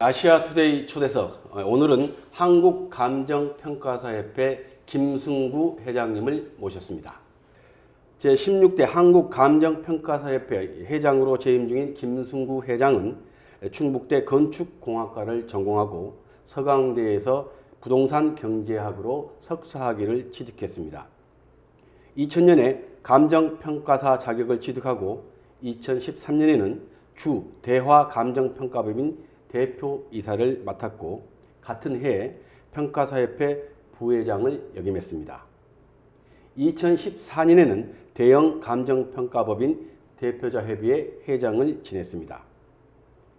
아시아투데이 초대석, 오늘은 한국감정평가사협회 김승구 회장님을 모셨습니다. 제16대 한국감정평가사협회 회장으로 재임 중인 김승구 회장은 충북대 건축공학과를 전공하고 서강대에서 부동산 경제학으로 석사학위를 취득했습니다. 2000년에 감정평가사 자격을 취득하고 2013년에는 주 대화감정평가법인 대표이사를 맡았고 같은 해에 평가사협회 부회장을 역임했습니다. 2014년에는 대형감정평가법인 대표자협의회 회장을 지냈습니다.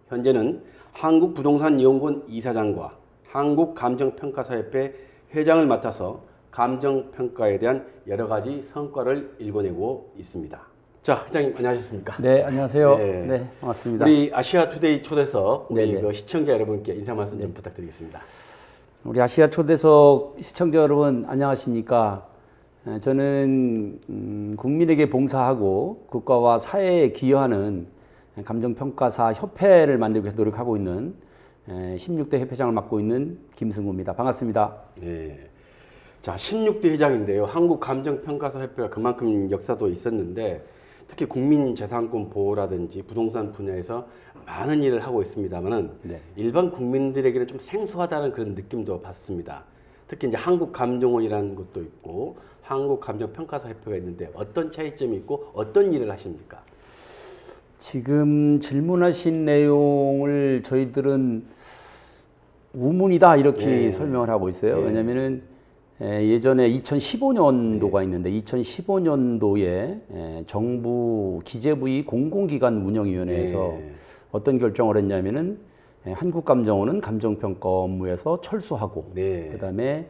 현재는 한국부동산연구원 이사장과 한국감정평가사협회 회장을 맡아서 감정평가에 대한 여러 가지 성과를 일궈내고 있습니다. 자, 회장님 안녕하셨습니까? 네, 안녕하세요. 네, 네, 반갑습니다. 우리 아시아투데이 초대석 우리 네네. 그 시청자 여러분께 인사 말씀 좀 부탁드리겠습니다. 우리 아시아 초대석 시청자 여러분 안녕하십니까? 저는 국민에게 봉사하고 국가와 사회에 기여하는 감정평가사 협회를 만들기 위해서 노력하고 있는 16대 협회장을 맡고 있는 김승구입니다. 반갑습니다. 네. 자, 16대 회장인데요. 한국감정평가사협회가 그만큼 역사도 있었는데 특히 국민재산권 보호라든지 부동산 분야에서 많은 일을 하고 있습니다만은 네. 일반 국민들에게는 좀 생소하다는 그런 느낌도 받습니다. 특히 이제 한국감정원이라는 것도 있고 한국감정평가사협회가 있는데 어떤 차이점이 있고 어떤 일을 하십니까? 지금 질문하신 내용을 저희들은 우문이다 이렇게 네. 설명을 하고 있어요. 네. 왜냐하면은 예전에 2015년도가 있는데 2015년도에 정부 기재부의 공공기관 운영위원회에서 네. 어떤 결정을 했냐면은 한국감정원은 감정평가 업무에서 철수하고 네. 그다음에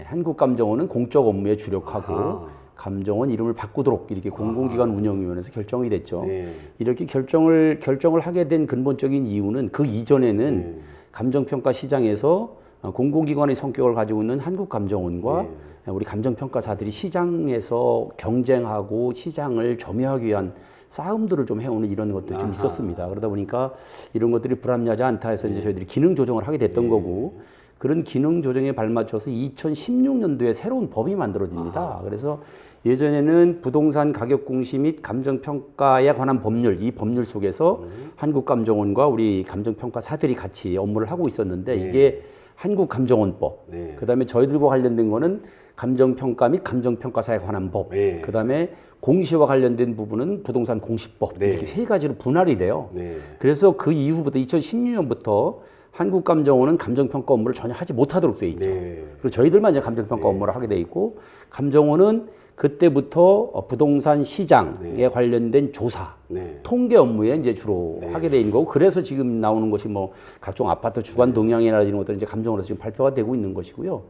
한국감정원은 공적 업무에 주력하고 아하. 감정원 이름을 바꾸도록 이렇게 공공기관 운영위원회에서 결정이 됐죠. 네. 이렇게 결정을 하게 된 근본적인 이유는 그 이전에는 감정평가 시장에서 공공기관의 성격을 가지고 있는 한국감정원과 우리 감정평가사들이 시장에서 경쟁하고 시장을 점유하기 위한 싸움들을 좀 해오는 이런 것들이 좀 있었습니다. 그러다 보니까 이런 것들이 불합리하지 않다 해서 이제 저희들이 기능 조정을 하게 됐던 거고 그런 기능 조정에 발맞춰서 2016년도에 새로운 법이 만들어집니다. 그래서 예전에는 부동산 가격 공시 및 감정평가에 관한 법률, 이 법률 속에서 한국감정원과 우리 감정평가사들이 같이 업무를 하고 있었는데 이게 한국감정원법, 그다음에 저희들과 관련된 거는 감정평가 및 감정평가사에 관한 법, 그다음에 공시와 관련된 부분은 부동산 공시법 이렇게 세 가지로 분할이 돼요. 그래서 그 이후부터 2016년부터 한국감정원은 감정평가 업무를 전혀 하지 못하도록 돼 있죠. 그리고 저희들만 이제 감정평가 업무를 하게 돼 있고 감정원은 그때부터 부동산 시장에 관련된 조사, 통계 업무에 이제 주로 하게 돼 있는 거고 그래서 지금 나오는 것이 뭐 각종 아파트 주관 동향이나 이런 것들은 이제 감정원에서 지금 발표가 되고 있는 것이고요.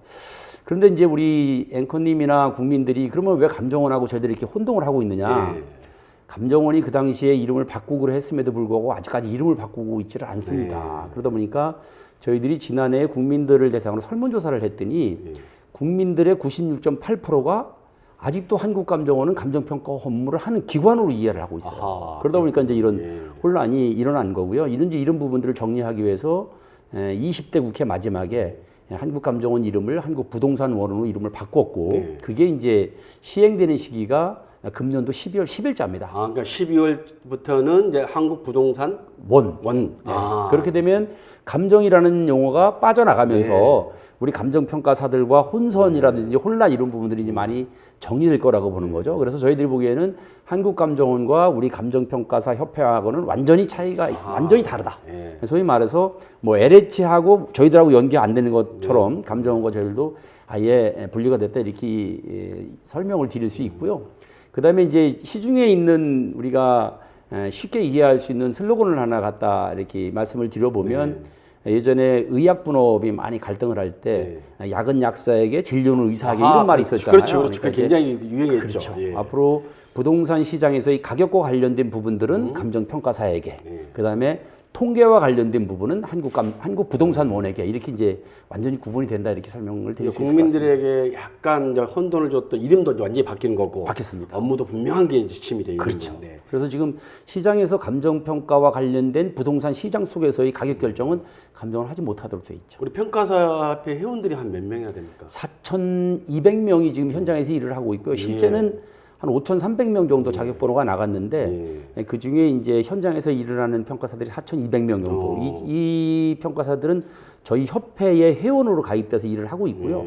그런데 이제 우리 앵커님이나 국민들이 그러면 왜 감정원하고 저희들이 이렇게 혼동을 하고 있느냐? 감정원이 그 당시에 이름을 바꾸기로 했음에도 불구하고 아직까지 이름을 바꾸고 있지를 않습니다. 그러다 보니까 저희들이 지난해 국민들을 대상으로 설문조사를 했더니 국민들의 96.8%가 아직도 한국감정원은 감정평가 업무를 하는 기관으로 이해를 하고 있어요. 아하, 그러다 보니까 이제 이런 혼란이 일어난 거고요. 이런 부분들을 정리하기 위해서 20대 국회 마지막에 한국감정원 이름을 한국부동산원으로 이름을 바꿨고 그게 이제 시행되는 시기가 금년도 12월 10일자입니다. 아, 그러니까 12월부터는 이제 한국부동산 원. 그렇게 되면 감정이라는 용어가 빠져나가면서 우리 감정평가사들과 혼선이라든지 혼란 이런 부분들이 이제 많이 정리될 거라고 보는 거죠. 그래서 저희들이 보기에는 한국감정원과 우리 감정평가사 협회하고는 완전히 차이가 완전히 다르다. 소위 말해서 뭐 LH하고 저희들하고 연계 안 되는 것처럼 감정원과 저희들도 아예 분리가 됐다 이렇게 설명을 드릴 수 있고요. 그 다음에 이제 시중에 있는 우리가 쉽게 이해할 수 있는 슬로건을 하나 갖다 이렇게 말씀을 드려보면 예전에 의약분업이 많이 갈등을 할 때 약은 약사에게 진료는 의사에게 이런 말이 있었잖아요. 그렇죠. 그러니까 굉장히 유행했죠. 그렇죠. 앞으로 부동산 시장에서의 가격과 관련된 부분들은 감정평가사에게 그 다음에 통계와 관련된 부분은 한국부동산원에게 이렇게 이제 완전히 구분이 된다 이렇게 설명을 드릴 수 있을 것 같습니다. 국민들에게 약간 이제 혼돈을 줬던 이름도 완전히 바뀌는 거고 바뀌었습니다. 업무도 분명한 게 지침이 되어 있는 그렇죠. 건데 그래서 지금 시장에서 감정평가와 관련된 부동산 시장 속에서의 가격 결정은 감정을 하지 못하도록 돼 있죠. 우리 평가사협회 회원들이 한 몇 명이나 됩니까? 4,200명이 지금 현장에서 일을 하고 있고요. 실제는 한 5,300명 정도 자격 번호가 나갔는데 그 중에 이제 현장에서 일을 하는 평가사들이 4,200명 정도. 이 평가사들은 저희 협회의 회원으로 가입돼서 일을 하고 있고요.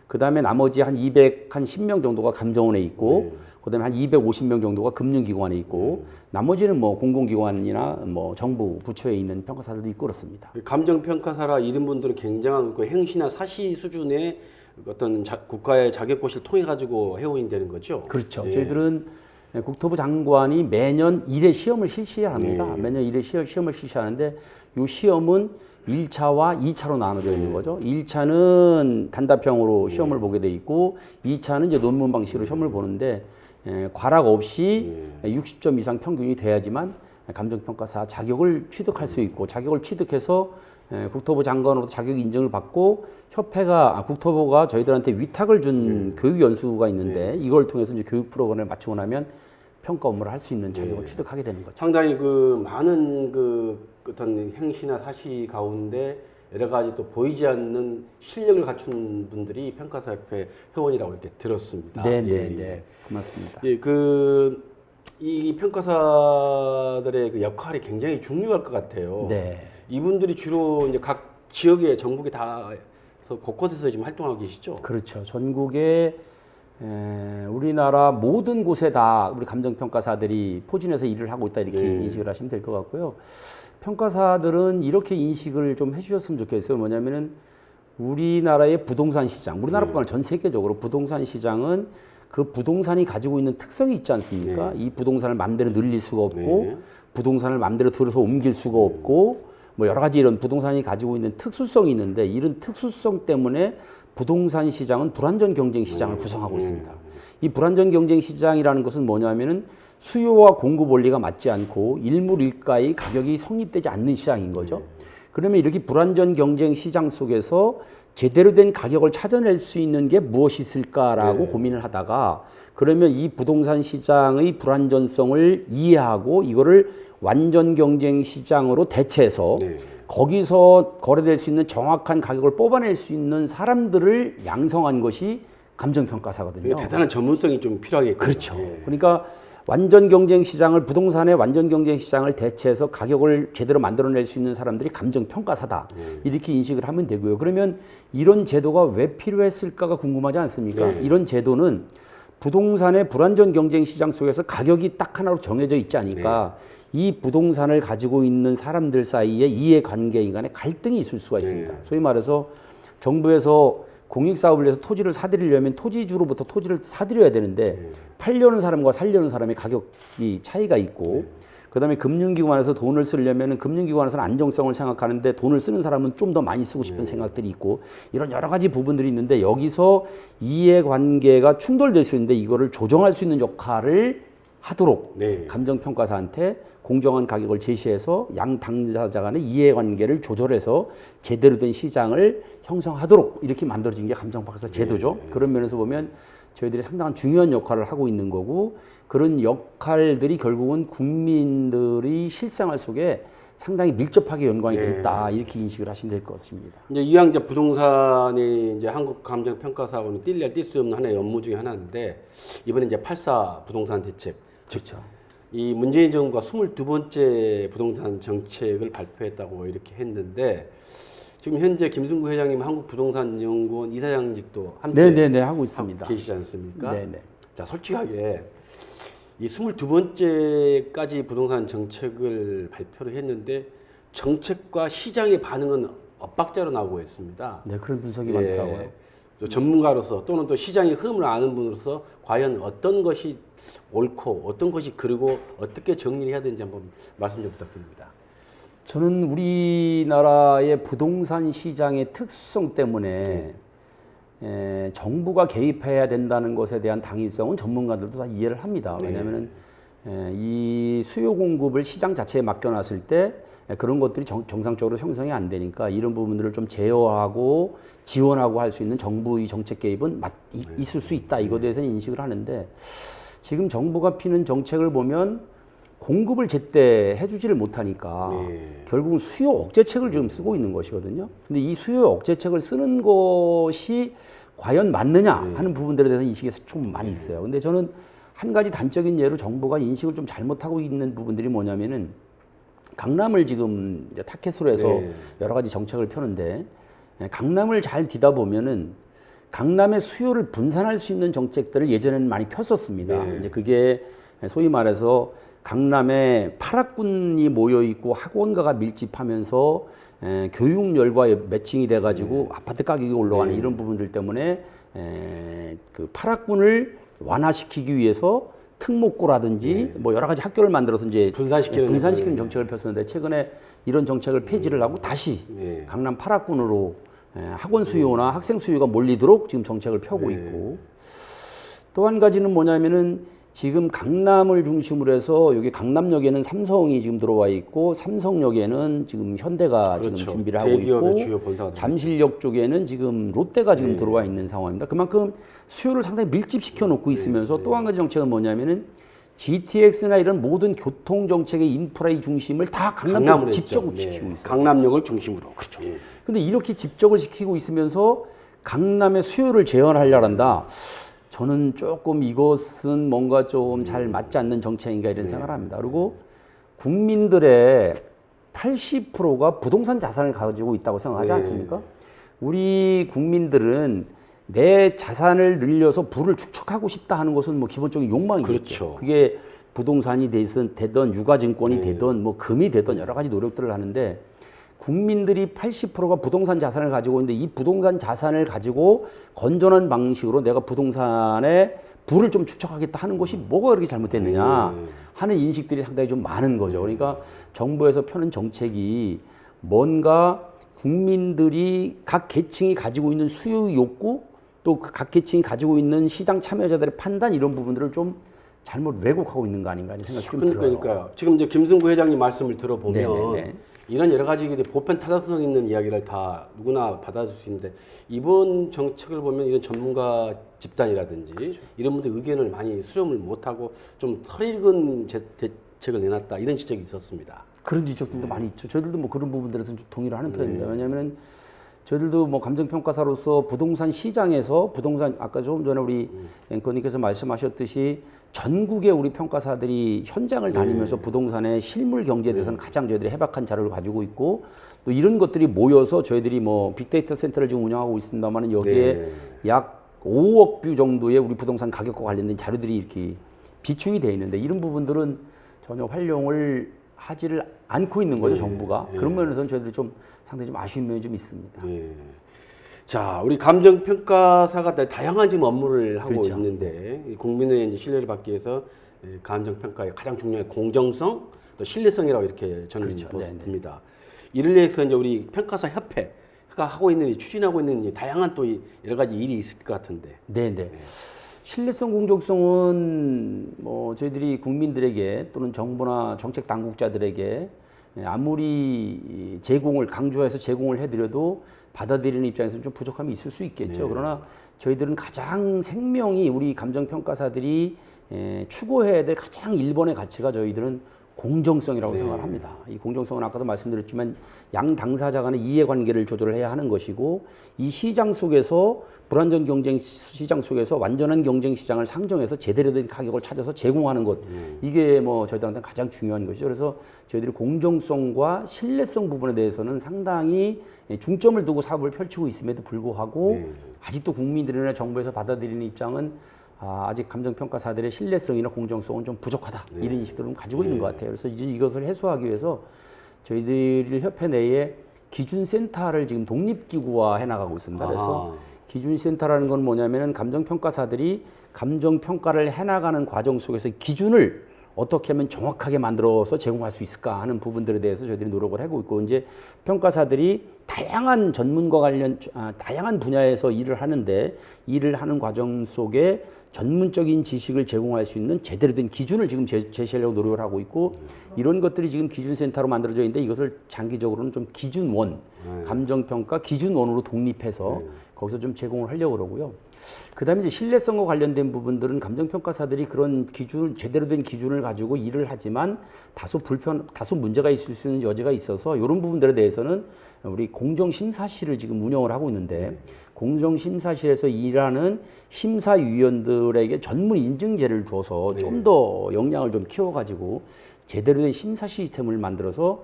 그 다음에 나머지 한 210명 정도가 감정원에 있고, 그 다음에 한 250명 정도가 금융기관에 있고, 나머지는 뭐 공공기관이나 뭐 정부 부처에 있는 평가사들도 있고 그렇습니다. 감정평가사라 이런 분들은 굉장한 그 행시나 사시 수준의 어떤 국가의 자격고시를 통해 가지고 회원이 되는 거죠. 그렇죠. 저희들은 국토부 장관이 매년 1회 시험을 실시합니다. 매년 1회 시험을 실시하는데 이 시험은 1차와 2차로 나눠져 있는 거죠. 1차는 단답형으로 시험을 보게 돼 있고 2차는 이제 논문 방식으로 시험을 보는데 과락 없이 60점 이상 평균이 돼야지만 감정평가사 자격을 취득할 수 있고 자격을 취득해서 국토부 장관으로부터 자격 인증을 받고 국토부가 저희들한테 위탁을 준 교육 연수가 있는데 이걸 통해서 이제 교육 프로그램을 마치고 나면 평가 업무를 할 수 있는 자격을 취득하게 되는 거죠. 상당히 그 많은 그 어떤 행시나 사시 가운데 여러 가지 또 보이지 않는 실력을 갖춘 분들이 평가사협회 회원이라고 이렇게 들었습니다. 네, 고맙습니다. 이 평가사들의 그 역할이 굉장히 중요할 것 같아요. 네. 이분들이 주로 이제 각 지역에 전국에 다 곳곳에서 지금 활동하고 계시죠? 그렇죠. 전국에 우리나라 모든 곳에 다 우리 감정평가사들이 포진해서 일을 하고 있다 이렇게 인식을 하시면 될 것 같고요. 평가사들은 이렇게 인식을 좀 해주셨으면 좋겠어요. 뭐냐면은 우리나라의 부동산 시장, 우리나라뿐만 아니라 전 세계적으로 부동산 시장은 그 부동산이 가지고 있는 특성이 있지 않습니까? 이 부동산을 마음대로 늘릴 수가 없고 부동산을 마음대로 들어서 옮길 수가 없고 뭐 여러 가지 이런 부동산이 가지고 있는 특수성이 있는데 이런 특수성 때문에 부동산 시장은 불완전 경쟁 시장을 구성하고 있습니다. 이 불완전 경쟁 시장이라는 것은 뭐냐면은 수요와 공급 원리가 맞지 않고 일물일가의 가격이 성립되지 않는 시장인 거죠. 그러면 이렇게 불완전 경쟁 시장 속에서 제대로 된 가격을 찾아낼 수 있는 게 무엇이 있을까라고 고민을 하다가 그러면 이 부동산 시장의 불완전성을 이해하고 이거를 완전 경쟁 시장으로 대체해서 거기서 거래될 수 있는 정확한 가격을 뽑아낼 수 있는 사람들을 양성한 것이 감정평가사거든요. 대단한 전문성이 좀 필요하겠군요. 그렇죠. 그러니까 완전 경쟁 시장을 부동산의 완전 경쟁 시장을 대체해서 가격을 제대로 만들어낼 수 있는 사람들이 감정평가사다. 이렇게 인식을 하면 되고요. 그러면 이런 제도가 왜 필요했을까가 궁금하지 않습니까? 이런 제도는 부동산의 불완전 경쟁 시장 속에서 가격이 딱 하나로 정해져 있지 않으니까 이 부동산을 가지고 있는 사람들 사이에 이해관계 간의 갈등이 있을 수가 있습니다. 소위 말해서 정부에서 공익사업을 위해서 토지를 사들이려면 토지주로부터 토지를 사들여야 되는데 팔려는 사람과 살려는 사람의 가격이 차이가 있고 그 다음에 금융기관에서 돈을 쓰려면 금융기관에서는 안정성을 생각하는데 돈을 쓰는 사람은 좀 더 많이 쓰고 싶은 생각들이 있고 이런 여러 가지 부분들이 있는데 여기서 이해관계가 충돌될 수 있는데 이거를 조정할 수 있는 역할을 하도록 감정평가사한테 공정한 가격을 제시해서 양 당사자 간의 이해관계를 조절해서 제대로 된 시장을 형성하도록 이렇게 만들어진 게 감정평가사 제도죠. 그런 면에서 보면 저희들이 상당한 중요한 역할을 하고 있는 거고 그런 역할들이 결국은 국민들의 실생활 속에 상당히 밀접하게 연관이 돼 있다 이렇게 인식을 하시면 될 것 같습니다. 이제 이왕 부동산이 이제 한국감정평가사하고는 뗄래야 뗄 수 없는 하나의 업무 중에 하나인데 이번에 이제 8.4 부동산 대책. 그렇죠. 이 문재인 정부가 22번째 부동산 정책을 발표했다고 이렇게 했는데 지금 현재 김승구 회장님 한국부동산연구원 이사장직도 함께 하고 있습니다. 계시지 않습니까? 네네. 자, 솔직하게 이 22번째까지 부동산 정책을 발표를 했는데 정책과 시장의 반응은 엇박자로 나오고 있습니다. 네, 그런 분석이 많더라고요. 또 전문가로서 또는 또 시장의 흐름을 아는 분으로서 과연 어떤 것이 옳고 어떤 것이 그르고 어떻게 정리를 해야 되는지 한번 말씀 좀 부탁드립니다. 저는 우리나라의 부동산 시장의 특수성 때문에 정부가 개입해야 된다는 것에 대한 당위성은 전문가들도 다 이해를 합니다. 왜냐하면 이 수요 공급을 시장 자체에 맡겨놨을 때 그런 것들이 정상적으로 형성이 안 되니까 이런 부분들을 좀 제어하고 지원하고 할 수 있는 정부의 정책 개입은 있을 수 있다. 이거에 대해서는 인식을 하는데 지금 정부가 피는 정책을 보면 공급을 제때 해주지를 못하니까 네. 결국은 수요 억제책을 지금 쓰고 있는 것이거든요. 근데 이 수요 억제책을 쓰는 것이 과연 맞느냐 하는 부분들에 대해서 인식이 좀 많이 있어요. 근데 저는 한 가지 단적인 예로 정부가 인식을 좀 잘못하고 있는 부분들이 뭐냐면은 강남을 지금 이제 타켓으로 해서 네. 여러 가지 정책을 펴는데 강남을 잘 디다 보면은 강남의 수요를 분산할 수 있는 정책들을 예전에는 많이 폈었습니다. 네. 이제 그게 소위 말해서 강남에 파락군이 모여 있고 학원가가 밀집하면서 교육열과 매칭이 돼가지고 아파트 가격이 올라가는 이런 부분들 때문에 그 파락군을 완화시키기 위해서 특목고라든지 뭐 여러 가지 학교를 만들어서 이제 분산시키는 정책을 폈었는데 최근에 이런 정책을 폐지를 하고 다시 강남 파락군으로 학원 수요나 학생 수요가 몰리도록 지금 정책을 펴고 있고 또 한 가지는 뭐냐면은 지금 강남을 중심으로 해서 여기 강남역에는 삼성이 지금 들어와 있고 삼성역에는 지금 현대가 그렇죠. 지금 준비를 하고 대기업의 있고 주요 본사가 잠실역 쪽에는 지금 롯데가 지금 들어와 있는 상황입니다. 그만큼 수요를 상당히 밀집시켜 놓고 있으면서 또 한 가지 정책은 뭐냐면은 GTX나 이런 모든 교통 정책의 인프라의 중심을 다 강남으로 집적을 시키고 있어요. 강남역을 중심으로. 그렇죠. 근데 이렇게 집적을 시키고 있으면서 강남의 수요를 제한하려고 한다. 저는 조금 이것은 뭔가 좀 잘 맞지 않는 정책인가 이런 생각을 합니다. 그리고 국민들의 80%가 부동산 자산을 가지고 있다고 생각하지 않습니까? 우리 국민들은 내 자산을 늘려서 부를 축적하고 싶다 하는 것은 뭐 기본적인 욕망이죠. 그렇죠. 그게 부동산이 되든 유가증권이 되든 뭐 금이 되든 여러 가지 노력들을 하는데 국민들이 80%가 부동산 자산을 가지고 있는데 이 부동산 자산을 가지고 건전한 방식으로 내가 부동산에 부를 좀 축적하겠다 하는 것이 뭐가 그렇게 잘못됐느냐 하는 인식들이 상당히 좀 많은 거죠. 그러니까 정부에서 펴는 정책이 뭔가 국민들이 각 계층이 가지고 있는 수요 욕구 또 각 계층이 가지고 있는 시장 참여자들의 판단 이런 부분들을 좀 잘못 왜곡하고 있는 거 아닌가 하는 생각이 좀 들어요. 그러니까요. 지금 이제 김승구 회장님 말씀을 들어보면 네네네. 이런 여러 가지 보편 타당성 있는 이야기를 다 누구나 받아줄 수 있는데 이번 정책을 보면 이런 전문가 집단이라든지 이런 분들 의견을 많이 수렴을 못하고 좀 털익은 대책을 내놨다 이런 지적이 있었습니다. 그런 지적들도 많이 있죠. 저희들도 뭐 그런 부분들에서 좀 동의를 하는 편입니다. 왜냐하면 저희들도 뭐 감정평가사로서 부동산 시장에서 부동산 아까 조금 전에 우리 앵커님께서 말씀하셨듯이 전국의 우리 평가사들이 현장을 다니면서 부동산의 실물 경제에 대해서는 가장 저희들이 해박한 자료를 가지고 있고 또 이런 것들이 모여서 저희들이 뭐 빅데이터 센터를 지금 운영하고 있습니다만 여기에 약 5억 뷰 정도의 우리 부동산 가격과 관련된 자료들이 이렇게 비축이 되어 있는데 이런 부분들은 전혀 활용을 하지를 않고 있는 거죠, 정부가. 그런 면에서는 저희들이 좀 상당히 좀 아쉬운 면이 좀 있습니다. 자, 우리 감정평가사가 다양한 지금 업무를 하고 그렇죠. 있는데 국민의 이제 신뢰를 받기 위해서 감정평가의 가장 중요한 공정성 또 신뢰성이라고 이렇게 저는 봅니다. 이를 위해서 이제 우리 평가사 협회가 하고 있는 추진하고 있는 다양한 또 여러 가지 일이 있을 것 같은데. 네네. 신뢰성, 공정성은 뭐 저희들이 국민들에게 또는 정부나 정책 당국자들에게 아무리 강조해서 제공을 해드려도 받아들이는 입장에서는 좀 부족함이 있을 수 있겠죠. 그러나 저희들은 가장 생명이 우리 감정평가사들이 추구해야 될 가장 1번의 가치가 저희들은 공정성이라고 생각을 합니다. 이 공정성은 아까도 말씀드렸지만 양 당사자 간의 이해관계를 조절해야 하는 것이고 이 시장 속에서 불완전 경쟁 시장 속에서 완전한 경쟁 시장을 상정해서 제대로 된 가격을 찾아서 제공하는 것 이게 뭐 저희들한테 가장 중요한 것이죠. 그래서 저희들이 공정성과 신뢰성 부분에 대해서는 상당히 중점을 두고 사업을 펼치고 있음에도 불구하고 아직도 국민들이나 정부에서 받아들이는 입장은 아직 감정평가사들의 신뢰성이나 공정성은 좀 부족하다 이런 인식들을 가지고 있는 것 같아요. 그래서 이제 이것을 해소하기 위해서 저희들 협회 내에 기준센터를 지금 독립기구화 해나가고 있습니다. 그래서 기준센터라는 건 뭐냐면은 감정평가사들이 감정평가를 해나가는 과정 속에서 기준을 어떻게 하면 정확하게 만들어서 제공할 수 있을까 하는 부분들에 대해서 저희들이 노력을 하고 있고 이제 평가사들이 다양한 전문과 관련 다양한 분야에서 일을 하는데 일을 하는 과정 속에 전문적인 지식을 제공할 수 있는 제대로 된 기준을 지금 제시하려고 노력을 하고 있고 이런 것들이 지금 기준센터로 만들어져 있는데 이것을 장기적으로는 좀 기준원 감정평가 기준원으로 독립해서 거기서 좀 제공을 하려고 그러고요. 그다음에 이제 신뢰성과 관련된 부분들은 감정평가사들이 그런 기준, 제대로 된 기준을 가지고 일을 하지만 다소 문제가 있을 수 있는 여지가 있어서 이런 부분들에 대해서는 우리 공정심사실을 지금 운영을 하고 있는데 공정심사실에서 일하는 심사위원들에게 전문 인증제를 둬서 좀 더 역량을 좀 키워가지고 제대로 된 심사 시스템을 만들어서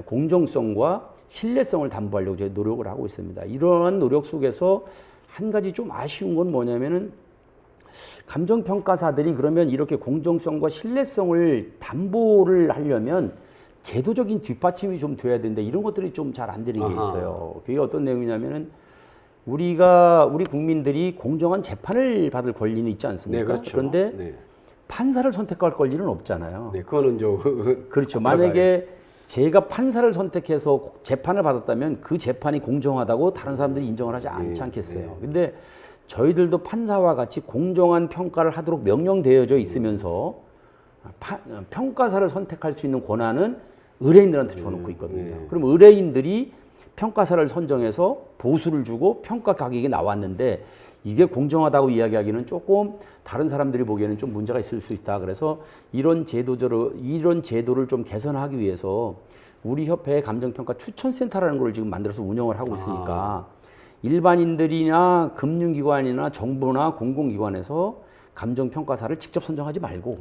공정성과 신뢰성을 담보하려고 저희 노력을 하고 있습니다. 이러한 노력 속에서 한 가지 좀 아쉬운 건 뭐냐면은 감정평가사들이 그러면 이렇게 공정성과 신뢰성을 담보를 하려면 제도적인 뒷받침이 좀 돼야 되는데 이런 것들이 좀 잘 안 되는 게 있어요. 그게 어떤 내용이냐면은 우리 국민들이 공정한 재판을 받을 권리는 있지 않습니까? 네, 그렇죠. 그런데 판사를 선택할 권리는 없잖아요. 네, 그거는 그렇죠. 만약에 제가 판사를 선택해서 재판을 받았다면 그 재판이 공정하다고 다른 사람들이 인정을 하지 않지 않겠어요. 근데 저희들도 판사와 같이 공정한 평가를 하도록 명령되어져 있으면서 평가사를 선택할 수 있는 권한은 의뢰인들한테 줘놓고 있거든요. 그럼 의뢰인들이 평가사를 선정해서 보수를 주고 평가 가격이 나왔는데 이게 공정하다고 이야기하기는 조금 다른 사람들이 보기에는 좀 문제가 있을 수 있다. 그래서 이런 제도를 좀 개선하기 위해서 우리 협회의 감정평가 추천센터라는 걸 지금 만들어서 운영을 하고 있으니까 일반인들이나 금융기관이나 정부나 공공기관에서 감정평가사를 직접 선정하지 말고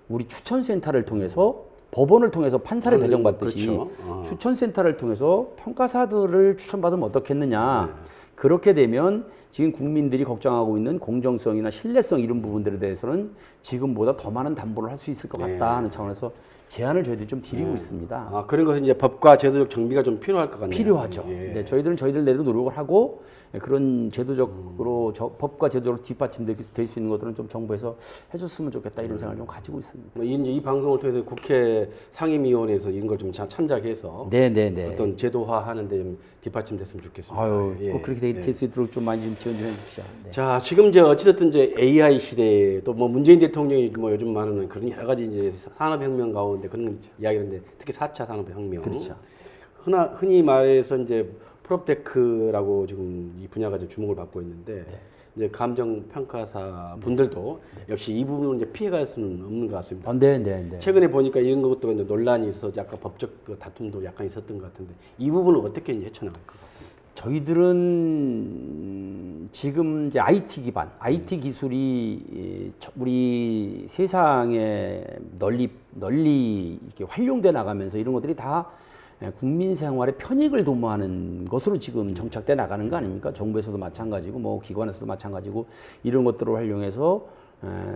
우리 추천센터를 통해서 법원을 통해서 판사를 배정받듯이 그렇죠. 추천센터를 통해서 평가사들을 추천받으면 어떻겠느냐. 그렇게 되면 지금 국민들이 걱정하고 있는 공정성이나 신뢰성 이런 부분들에 대해서는 지금보다 더 많은 담보를 할 수 있을 것 같다 하는 차원에서 제안을 저희들이 좀 드리고 있습니다. 그런 것은 이제 법과 제도적 정비가 좀 필요할 것 같네요. 필요하죠. 네, 저희들은 저희들내로 노력을 하고 그런 제도적으로 법과 제도적으로 뒷받침될 수 있는 것들은 좀 정부에서 해줬으면 좋겠다 이런 생각을 좀 가지고 있습니다. 이제 이 방송을 통해서 국회 상임위원회에서 이런 걸 좀 참작해서 어떤 제도화하는데 좀 뒷받침됐으면 좋겠습니다. 꼭 그렇게 될 수 있도록 좀 많이 좀 지원 좀 해주십시오. 네. 자, 지금 이제 어찌됐든 이제 AI 시대에 또 뭐 문재인 대통령이 뭐 요즘 말하는 그런 여러 가지 이제 산업혁명 가운데 그런 이야기인데 특히 4차 산업혁명. 그렇죠. 흔히 말해서 이제 프롭테크라고 지금 이 분야가 좀 주목을 받고 있는데 이제 감정 평가사 분들도 역시 이 부분을 이제 피해갈 수는 없는 것 같습니다. 최근에 보니까 이런 것도 이제 논란이 있어 약간 법적 그 다툼도 약간 있었던 것 같은데 이 부분은 어떻게 이제 헤쳐나갈 것 같아요? 저희들은 지금 이제 IT 기반, IT 기술이 우리 세상에 널리 이렇게 활용돼 나가면서 이런 것들이 다 국민 생활의 편익을 도모하는 것으로 지금 정착돼 나가는 거 아닙니까? 정부에서도 마찬가지고 뭐 기관에서도 마찬가지고 이런 것들을 활용해서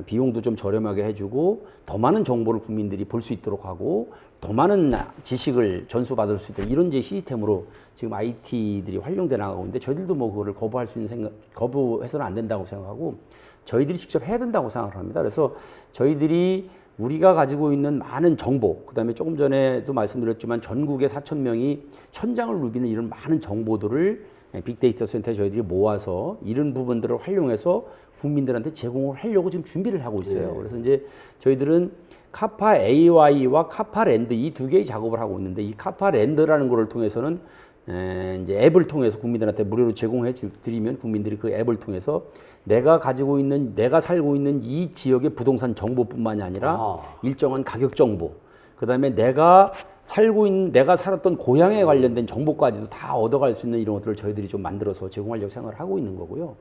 비용도 좀 저렴하게 해주고 더 많은 정보를 국민들이 볼 수 있도록 하고 더 많은 지식을 전수받을 수 있도록 이런 이제 시스템으로 지금 IT들이 활용돼 나가고 있는데 저희들도 뭐 그거를 거부할 수 있는 거부해서는 안 된다고 생각하고 저희들이 직접 해야 된다고 생각을 합니다. 그래서 저희들이 우리가 가지고 있는 많은 정보, 그 다음에 조금 전에도 말씀드렸지만 전국의 4,000명이 현장을 누비는 이런 많은 정보들을 빅데이터 센터에 저희들이 모아서 이런 부분들을 활용해서 국민들한테 제공을 하려고 지금 준비를 하고 있어요. 그래서 이제 저희들은 카파 AI와 카파랜드 이 두 개의 작업을 하고 있는데 이 카파랜드라는 거를 통해서는 이제 앱을 통해서 국민들한테 무료로 제공해 드리면 국민들이 그 앱을 통해서 내가 살고 있는 이 지역의 부동산 정보뿐만이 아니라 일정한 가격 정보, 그 다음에 내가 살았던 고향에 관련된 정보까지도 다 얻어갈 수 있는 이런 것들을 저희들이 좀 만들어서 제공하려고 생각을 하고 있는 거고요.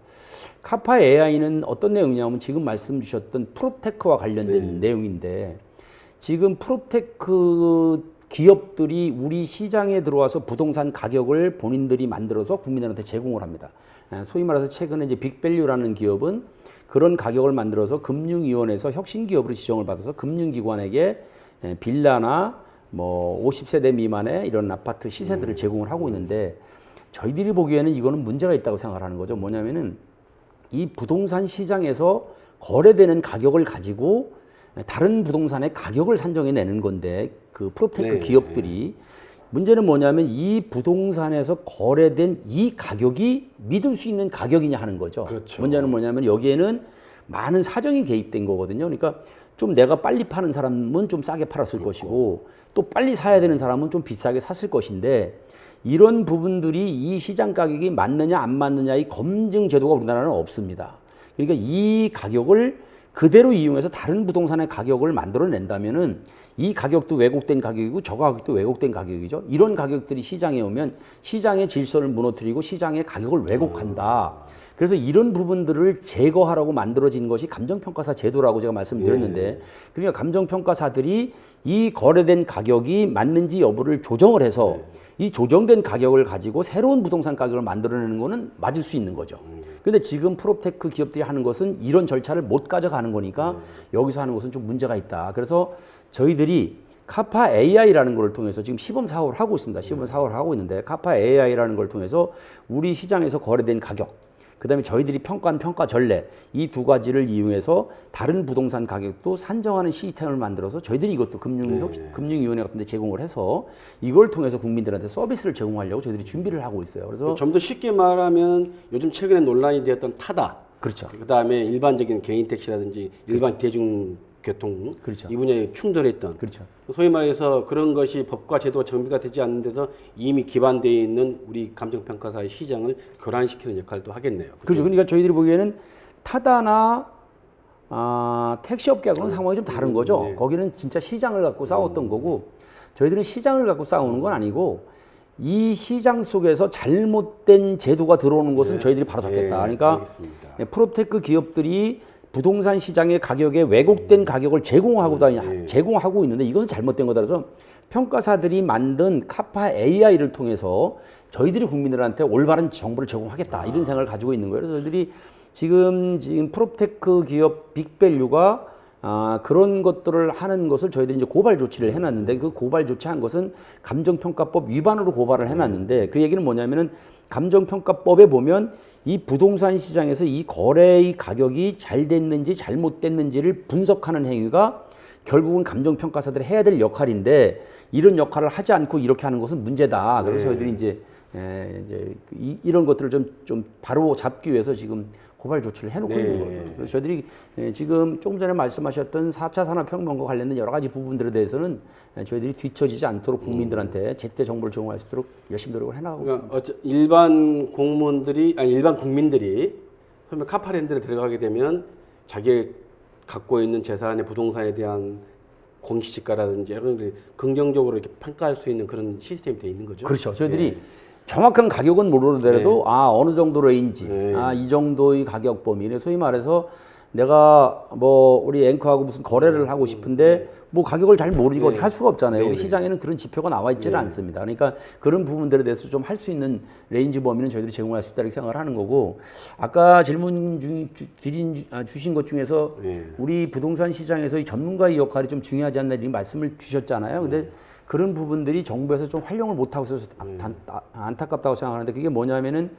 카파 AI는 어떤 내용이냐면 지금 말씀 주셨던 프롭테크와 관련된 내용인데 지금 프롭테크 기업들이 우리 시장에 들어와서 부동산 가격을 본인들이 만들어서 국민들한테 제공을 합니다. 소위 말해서 최근에 이제 빅밸류라는 기업은 그런 가격을 만들어서 금융위원회에서 혁신기업으로 지정을 받아서 금융기관에게 빌라나 뭐 50세대 미만의 이런 아파트 시세들을 제공을 하고 있는데 저희들이 보기에는 이거는 문제가 있다고 생각을 하는 거죠. 뭐냐면은 이 부동산 시장에서 거래되는 가격을 가지고 다른 부동산의 가격을 산정해 내는 건데 그 프롭테크 기업들이 문제는 뭐냐면 이 부동산에서 거래된 이 가격이 믿을 수 있는 가격이냐 하는 거죠. 그렇죠. 문제는 뭐냐면 여기에는 많은 사정이 개입된 거거든요. 그러니까 좀 내가 빨리 파는 사람은 좀 싸게 팔았을 것이고 또 빨리 사야 되는 사람은 좀 비싸게 샀을 것인데 이런 부분들이 이 시장 가격이 맞느냐 안 맞느냐의 검증 제도가 우리나라는 없습니다. 그러니까 이 가격을 그대로 이용해서 다른 부동산의 가격을 만들어낸다면은 이 가격도 왜곡된 가격이고 저 가격도 왜곡된 가격이죠. 이런 가격들이 시장에 오면 시장의 질서를 무너뜨리고 시장의 가격을 왜곡한다. 그래서 이런 부분들을 제거하라고 만들어진 것이 감정평가사 제도라고 제가 말씀드렸는데, 그러니까 감정평가사들이 이 거래된 가격이 맞는지 여부를 조정을 해서 이 조정된 가격을 가지고 새로운 부동산 가격을 만들어내는 거는 맞을 수 있는 거죠. 근데 지금 프롭테크 기업들이 하는 것은 이런 절차를 못 가져가는 거니까 여기서 하는 것은 좀 문제가 있다. 그래서 저희들이 카파 AI라는 걸 통해서 지금 시범 사업을 하고 있습니다. 시범 사업을 하고 있는데 카파 AI라는 걸 통해서 우리 시장에서 거래된 가격, 그다음에 저희들이 평가한 평가 전례, 이 두 가지를 이용해서 다른 부동산 가격도 산정하는 시스템을 만들어서 저희들이 이것도 금융위원회 같은 데 제공을 해서 이걸 통해서 국민들한테 서비스를 제공하려고 저희들이 준비를 하고 있어요. 그래서 좀 더 쉽게 말하면 요즘 최근에 논란이 되었던 타다, 그렇죠. 그다음에 일반적인 개인 택시라든지 일반 대중교통, 그렇죠. 이 분야에 충돌했던, 그렇죠. 소위 말해서 그런 것이 법과 제도가 정비가 되지 않는 데서 이미 기반되어 있는 우리 감정평가사의 시장을 교란시키는 역할도 하겠네요. 그렇죠. 그러니까 저희들이 보기에는 타다나 택시업계하고는 상황이 좀 다른 거죠. 네. 거기는 진짜 시장을 갖고 싸웠던 거고, 저희들은 시장을 갖고 싸우는 건 아니고 이 시장 속에서 잘못된 제도가 들어오는 것은 저희들이 바로 잡겠다. 그러니까 알겠습니다. 프롭테크 기업들이 부동산 시장의 가격에 왜곡된 가격을 제공하고 있는데 이것은 잘못된 거다. 그래서 평가사들이 만든 카파 AI를 통해서 저희들이 국민들한테 올바른 정보를 제공하겠다, 이런 생각을 가지고 있는 거예요. 그래서 저희들이 지금 프롭테크 기업 빅밸류가 그런 것들을 하는 것을 저희들이 이제 고발 조치를 해놨는데, 그 고발 조치한 것은 감정평가법 위반으로 고발을 해놨는데, 그 얘기는 뭐냐면은 감정평가법에 보면 이 부동산 시장에서 이 거래의 가격이 잘 됐는지 잘못됐는지를 분석하는 행위가 결국은 감정평가사들이 해야 될 역할인데, 이런 역할을 하지 않고 이렇게 하는 것은 문제다. 그래서 저희들이 이제 이런 것들을 좀 바로 잡기 위해서 지금 고발 조치를 해놓고 있는 거예요. 그래서 저희들이 지금 조금 전에 말씀하셨던 4차 산업혁명과 관련된 여러 가지 부분들에 대해서는 저희들이 뒤처지지 않도록 국민들한테 제때 정보를 제공할 수 있도록 열심히 노력을 해나가고 있습니다. 일반 공무원들이, 아니 일반 국민들이 소위 카파랜드에 들어가게 되면 자기 갖고 있는 재산의 부동산에 대한 공시지가라든지 이런 것들이 긍정적으로 이렇게 평가할 수 있는 그런 시스템이 되어 있는 거죠. 그렇죠. 저희들이 정확한 가격은 모르더라도 어느 정도 레인지, 이 정도의 가격 범위. 소위 말해서 내가 우리 앵커하고 무슨 거래를 하고 싶은데 가격을 잘 모르니까 어떻게 할 수가 없잖아요. 우리 시장에는 그런 지표가 나와 있지는 않습니다. 그러니까 그런 부분들에 대해서 좀 할 수 있는 레인지 범위는 저희들이 제공할 수 있다고 생각을 하는 거고, 아까 질문 주신 것 중에서 우리 부동산 시장에서 이 전문가의 역할이 좀 중요하지 않나 이런 말씀을 주셨잖아요. 근데 그런 부분들이 정부에서 좀 활용을 못하고 있어서 안타깝다고 생각하는데, 그게 뭐냐면은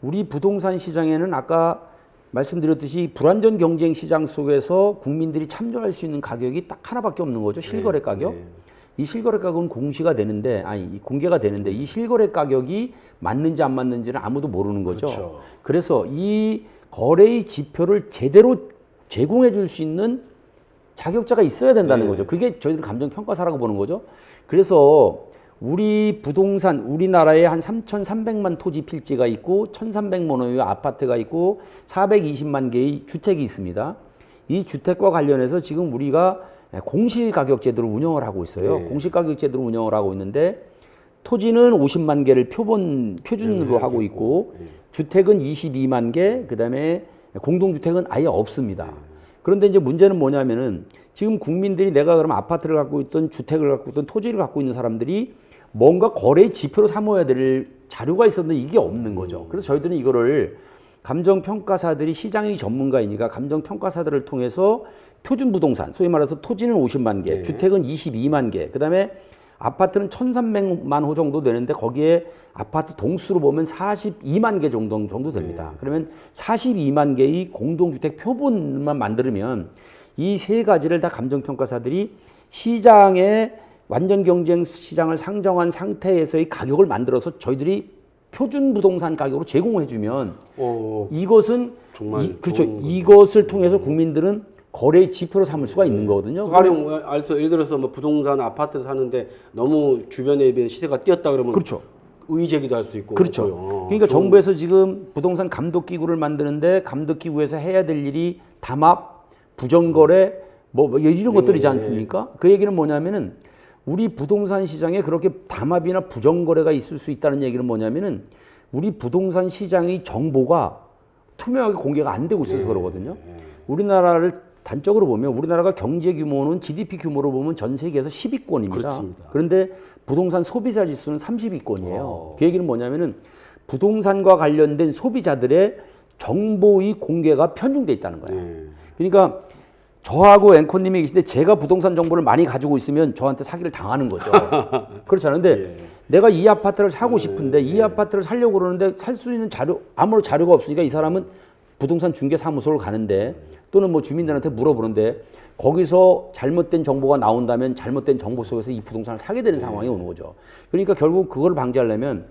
우리 부동산 시장에는 아까 말씀드렸듯이 불완전 경쟁 시장 속에서 국민들이 참조할 수 있는 가격이 딱 하나밖에 없는 거죠. 실거래 가격. 이 실거래 가격은 공개가 되는데 이 실거래 가격이 맞는지 안 맞는지는 아무도 모르는 거죠. 그렇죠. 그래서 이 거래의 지표를 제대로 제공해 줄 수 있는 자격자가 있어야 된다는 거죠. 그게 저희들 감정평가사라고 보는 거죠. 그래서 우리나라에 한 3,300만 토지 필지가 있고 1,300만 호의 아파트가 있고 420만 개의 주택이 있습니다. 이 주택과 관련해서 지금 우리가 공시가격 제도를 운영을 하고 있어요. 공시가격 제도를 운영을 하고 있는데, 토지는 50만 개를 표준으로 하고 있고 주택은 22만 개, 그다음에 공동주택은 아예 없습니다. 그런데 이제 문제는 뭐냐면은 지금 국민들이 내가 그럼 아파트를 갖고 있던 주택을 갖고 있던 토지를 갖고 있는 사람들이 뭔가 거래의 지표로 삼아야 될 자료가 있었는데 이게 없는 거죠. 그래서 저희들은 이거를 감정평가사들이 시장의 전문가이니까 감정평가사들을 통해서 표준 부동산, 소위 말해서 토지는 50만 개, 주택은 22만 개, 그다음에 아파트는 1,300만 호 정도 되는데 거기에 아파트 동수로 보면 42만 개 정도 됩니다. 그러면 42만 개의 공동주택 표본만 만들면 이 세 가지를 다 감정평가사들이 시장에 완전 경쟁 시장을 상정한 상태에서의 가격을 만들어서 저희들이 표준 부동산 가격으로 제공해주면 이것은 그렇죠. 이것을 통해서 국민들은 거래의 지표로 삼을 수가 있는 거거든요. 예를 들어서 부동산 아파트 사는데 너무 주변에 비해 시세가 뛰었다 그러면 그렇죠. 의제기도 할 수 있고. 그렇죠. 그러니까 정부에서 지금 부동산 감독 기구를 만드는데 감독 기구에서 해야 될 일이 담합, 부정거래 뭐 이런 것들이지 않습니까? 그 얘기는 뭐냐면은 우리 부동산 시장에 그렇게 담합이나 부정거래가 있을 수 있다는 얘기는 뭐냐면은 우리 부동산 시장의 정보가 투명하게 공개가 안 되고 있어서 그러거든요. 우리나라를 단적으로 보면 우리나라가 경제 규모는 GDP 규모로 보면 전 세계에서 10위권입니다. 그렇습니다. 그런데 부동산 소비자 지수는 30위권이에요. 그 얘기는 뭐냐면은 부동산과 관련된 소비자들의 정보의 공개가 편중돼 있다는 거예요. 그러니까 저하고 앵커님이 계신데 제가 부동산 정보를 많이 가지고 있으면 저한테 사기를 당하는 거죠. 그렇잖아요. 근데 내가 이 아파트를 사고 싶은데 이 아파트를 사려고 그러는데 살 수 있는 자료, 아무런 자료가 없으니까 이 사람은 부동산 중개사무소를 가는데 또는 뭐 주민들한테 물어보는데 거기서 잘못된 정보가 나온다면 잘못된 정보 속에서 이 부동산을 사게 되는 상황이 오는 거죠. 그러니까 결국 그걸 방지하려면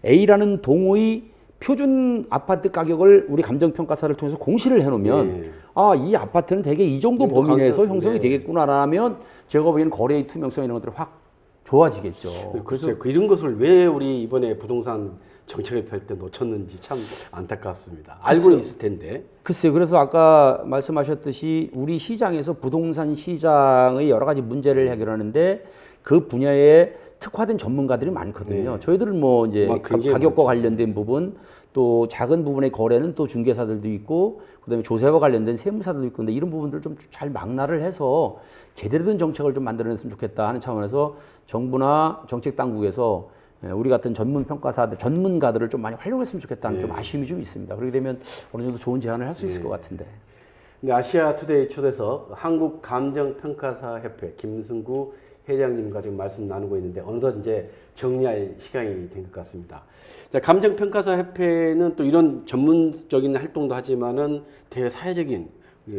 A라는 동의 표준 아파트 가격을 우리 감정평가사를 통해서 공시를 해놓으면 아, 이 아파트는 대개 이 정도 범위 내에서 형성이 되겠구나라면 제가 보기에는 거래의 투명성 이런 것들이 확 좋아지겠죠. 글쎄, 이런 것을 왜 우리 이번에 부동산 정책을 펼 때 놓쳤는지 참 안타깝습니다. 알고 있을 텐데. 글쎄요. 그래서 아까 말씀하셨듯이 우리 시장에서 부동산 시장의 여러 가지 문제를 해결하는데 그 분야에 특화된 전문가들이 많거든요. 저희들은 뭐 이제 가격과 관련된 부분, 또 작은 부분의 거래는 또 중개사들도 있고, 그다음에 조세와 관련된 세무사들도 있고, 근데 이런 부분들을 좀 잘 망라를 해서 제대로 된 정책을 좀 만들어냈으면 좋겠다 하는 차원에서 정부나 정책 당국에서 우리 같은 전문 평가사들, 전문가들을 좀 많이 활용했으면 좋겠다는 좀 아쉬움이 좀 있습니다. 그렇게 되면 어느 정도 좋은 제안을 할 수 있을 것 같은데. 근데 아시아 투데이 초대서 한국 감정평가사 협회 김승구 회장님과 지금 말씀 나누고 있는데 어느덧 이제 정리할 시간이 된 것 같습니다. 자, 감정평가사 협회는 또 이런 전문적인 활동도 하지만은 대사회적인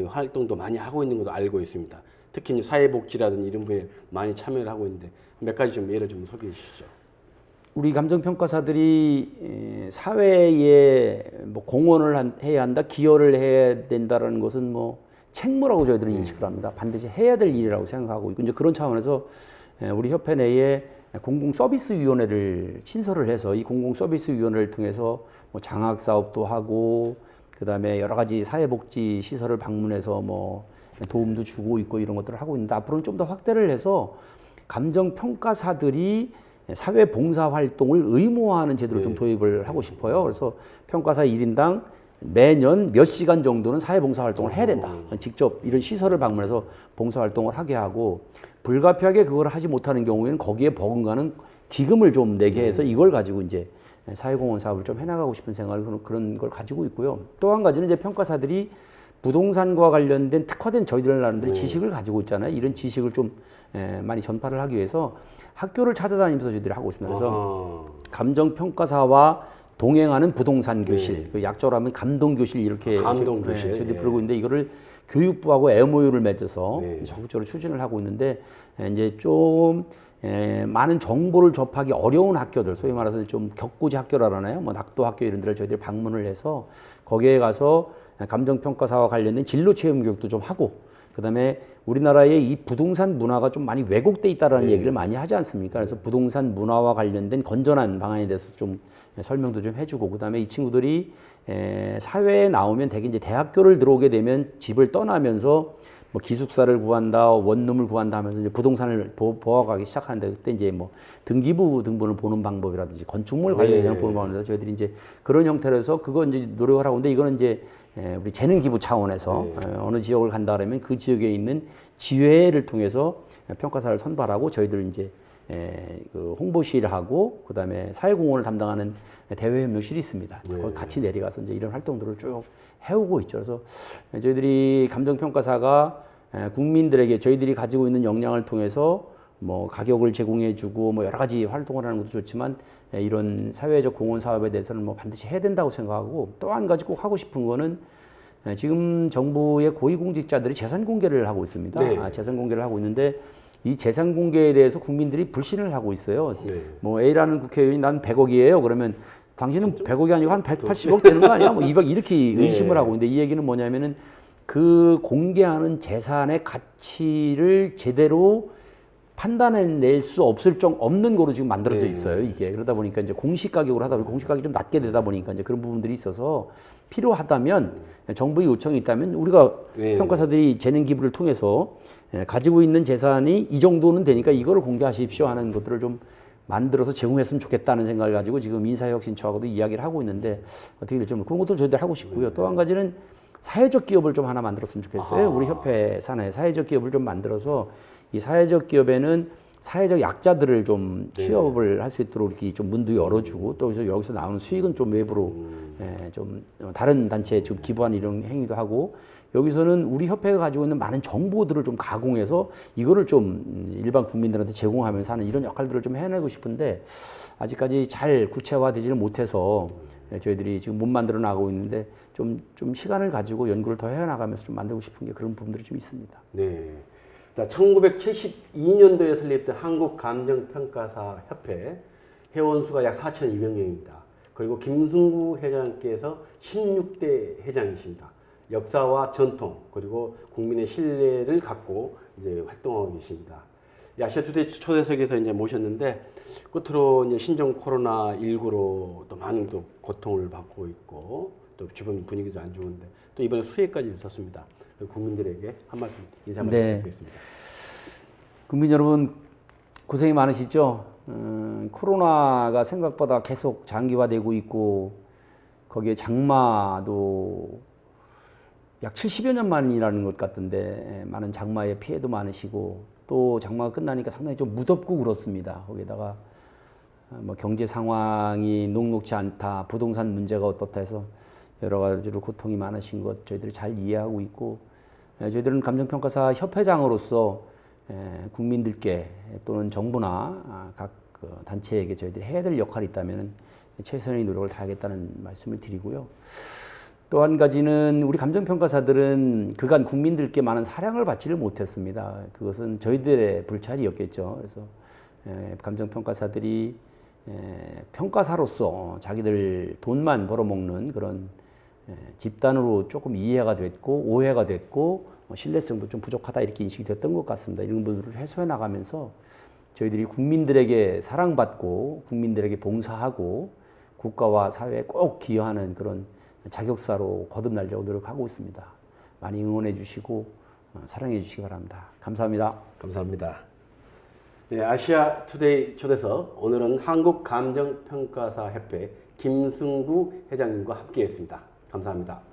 활동도 많이 하고 있는 것도 알고 있습니다. 특히 이제 사회복지라든지 이런 분야에 많이 참여를 하고 있는데 몇 가지 좀 예를 좀 소개해 주시죠. 우리 감정평가사들이 사회에 뭐 공헌을 해야 한다, 기여를 해야 된다라는 것은 뭐 책무라고 저희들은 인식을 합니다. 반드시 해야 될 일이라고 생각하고 있고, 이제 그런 차원에서 우리 협회 내에 공공서비스위원회를 신설을 해서 이 공공서비스위원회를 통해서 뭐 장학사업도 하고, 그 다음에 여러 가지 사회복지 시설을 방문해서 뭐 도움도 주고 있고 이런 것들을 하고 있는데, 앞으로는 좀 더 확대를 해서 감정평가사들이 사회봉사활동을 의무화하는 제도를 좀 도입을 하고 싶어요. 그래서 평가사 1인당 매년 몇 시간 정도는 사회봉사활동을 해야 된다. 직접 이런 시설을 방문해서 봉사활동을 하게 하고, 불가피하게 그걸 하지 못하는 경우에는 거기에 버금가는 기금을 좀 내게 해서 이걸 가지고 이제 사회공헌 사업을 좀 해나가고 싶은 생각을 그런 걸 가지고 있고요. 또 한 가지는 이제 평가사들이 부동산과 관련된 특화된 저희들 나름대로 지식을 가지고 있잖아요. 이런 지식을 좀 많이 전파를 하기 위해서 학교를 찾아다니면서 저희들이 하고 있습니다. 그래서 감정평가사와 동행하는 부동산 교실, 그 약자로 하면 감동교실 이렇게 감동교실 저희들이 부르고 있는데, 이거를 교육부하고 MOU를 맺어서 적극적으로 추진을 하고 있는데, 이제 좀 많은 정보를 접하기 어려운 학교들, 소위 말해서 좀 격고지 학교라 하나요? 뭐 낙도 학교 이런 데를 저희들이 방문을 해서 거기에 가서 감정평가사와 관련된 진로 체험 교육도 좀 하고, 그다음에 우리나라의 이 부동산 문화가 좀 많이 왜곡돼 있다라는 얘기를 많이 하지 않습니까? 그래서 부동산 문화와 관련된 건전한 방안에 대해서 좀 설명도 좀 해주고, 그다음에 이 친구들이 사회에 나오면 대개 이제 대학교를 들어오게 되면 집을 떠나면서 뭐 기숙사를 구한다, 원룸을 구한다 하면서 이제 부동산을 보아가기 시작하는데, 그때 이제 뭐 등기부 등본을 보는 방법이라든지 건축물 관련된 보는 방법이라든지 저희들이 이제 그런 형태로 해서 그거 이제 노력을 하고 있는데, 이거는 이제 우리 재능기부 차원에서 어느 지역을 간다 그러면 그 지역에 있는 지회를 통해서 평가사를 선발하고 저희들 이제 그 홍보실을 하고, 그다음에 사회공헌을 담당하는 대외협력실이 있습니다. 거기 같이 내려가서 이제 이런 활동들을 쭉 해오고 있죠. 그래서 저희들이 감정평가사가 국민들에게 저희들이 가지고 있는 역량을 통해서 뭐 가격을 제공해주고 뭐 여러 가지 활동을 하는 것도 좋지만, 이런 사회적 공헌 사업에 대해서는 뭐 반드시 해야 된다고 생각하고, 또 한 가지 꼭 하고 싶은 거는 지금 정부의 고위공직자들이 재산 공개를 하고 있습니다. 재산 공개를 하고 있는데, 이 재산 공개에 대해서 국민들이 불신을 하고 있어요. 뭐 A라는 국회의원이 난 100억이에요. 그러면 당신은 100억이 아니고 한 180억 되는 거 아니야? 뭐 200 이렇게 의심을 하고 있는데, 이 얘기는 뭐냐면은 그 공개하는 재산의 가치를 제대로 판단해낼 수 없는 거로 지금 만들어져 네. 있어요. 이게 그러다 보니까 이제 공시 가격으로 하다 보니 공시 가격이 좀 낮게 되다 보니까 이제 그런 부분들이 있어서 필요하다면 정부의 요청이 있다면 우리가 네. 평가사들이 재능 기부를 통해서 가지고 있는 재산이 이 정도는 되니까 이거를 공개하십시오 하는 것들을 좀 만들어서 제공했으면 좋겠다는 생각을 가지고 지금 인사혁신처하고도 이야기를 하고 있는데 어떻게 될지 모르겠고 그런 것들 저희들 하고 싶고요. 또 한 가지는 사회적 기업을 좀 하나 만들었으면 좋겠어요. 우리 협회 산하에 사회적 기업을 좀 만들어서 이 사회적 기업에는 사회적 약자들을 좀 취업을 할 수 있도록 이렇게 좀 문도 열어주고 또 여기서 나오는 수익은 좀 외부로 좀 다른 단체에 좀 기부하는 이런 행위도 하고 여기서는 우리 협회가 가지고 있는 많은 정보들을 좀 가공해서 이거를 좀 일반 국민들한테 제공하면서 하는 이런 역할들을 좀 해내고 싶은데 아직까지 잘 구체화되지는 못해서 저희들이 지금 못 만들어 나가고 있는데 좀 시간을 가지고 연구를 더 해나가면서 좀 만들고 싶은 게 그런 부분들이 좀 있습니다. 네. 자, 1972년도에 설립된 한국감정평가사 협회 회원수가 약 4,200명입니다. 그리고 김승구 회장께서 16대 회장이십니다. 역사와 전통 그리고 국민의 신뢰를 갖고 이제 활동하고 계십니다. 아시아 투데이 초대석에서 이제 모셨는데 끝으로 이제 신종 코로나 19로 또 많은 또 고통을 받고 있고 또 주변 분위기도 안 좋은데 또 이번에 수해까지 있었습니다. 국민들에게 한 말씀 인사 말씀 드리겠습니다. 국민 여러분 고생이 많으시죠? 코로나가 생각보다 계속 장기화되고 있고 거기에 장마도 약 70여 년 만이라는 것 같던데 많은 장마의 피해도 많으시고 또 장마가 끝나니까 상당히 좀 무덥고 그렇습니다. 거기다가 뭐 경제 상황이 녹록지 않다, 부동산 문제가 어떻다 해서 여러 가지로 고통이 많으신 것 저희들이 잘 이해하고 있고 저희들은 감정평가사 협회장으로서 국민들께 또는 정부나 각 단체에게 저희들이 해야 될 역할이 있다면 최선의 노력을 다하겠다는 말씀을 드리고요. 또 한 가지는 우리 감정평가사들은 그간 국민들께 많은 사랑을 받지를 못했습니다. 그것은 저희들의 불찰이었겠죠. 그래서 감정평가사들이 평가사로서 자기들 돈만 벌어먹는 그런 집단으로 조금 이해가 됐고 오해가 됐고 신뢰성도 좀 부족하다 이렇게 인식이 됐던 것 같습니다. 이런 부분들을 해소해 나가면서 저희들이 국민들에게 사랑받고 국민들에게 봉사하고 국가와 사회에 꼭 기여하는 그런 자격사로 거듭나려고 노력하고 있습니다. 많이 응원해 주시고 사랑해 주시기 바랍니다. 감사합니다. 감사합니다. 네, 아시아 투데이 초대석 오늘은 한국감정평가사 협회 김승구 회장님과 함께했습니다. 감사합니다.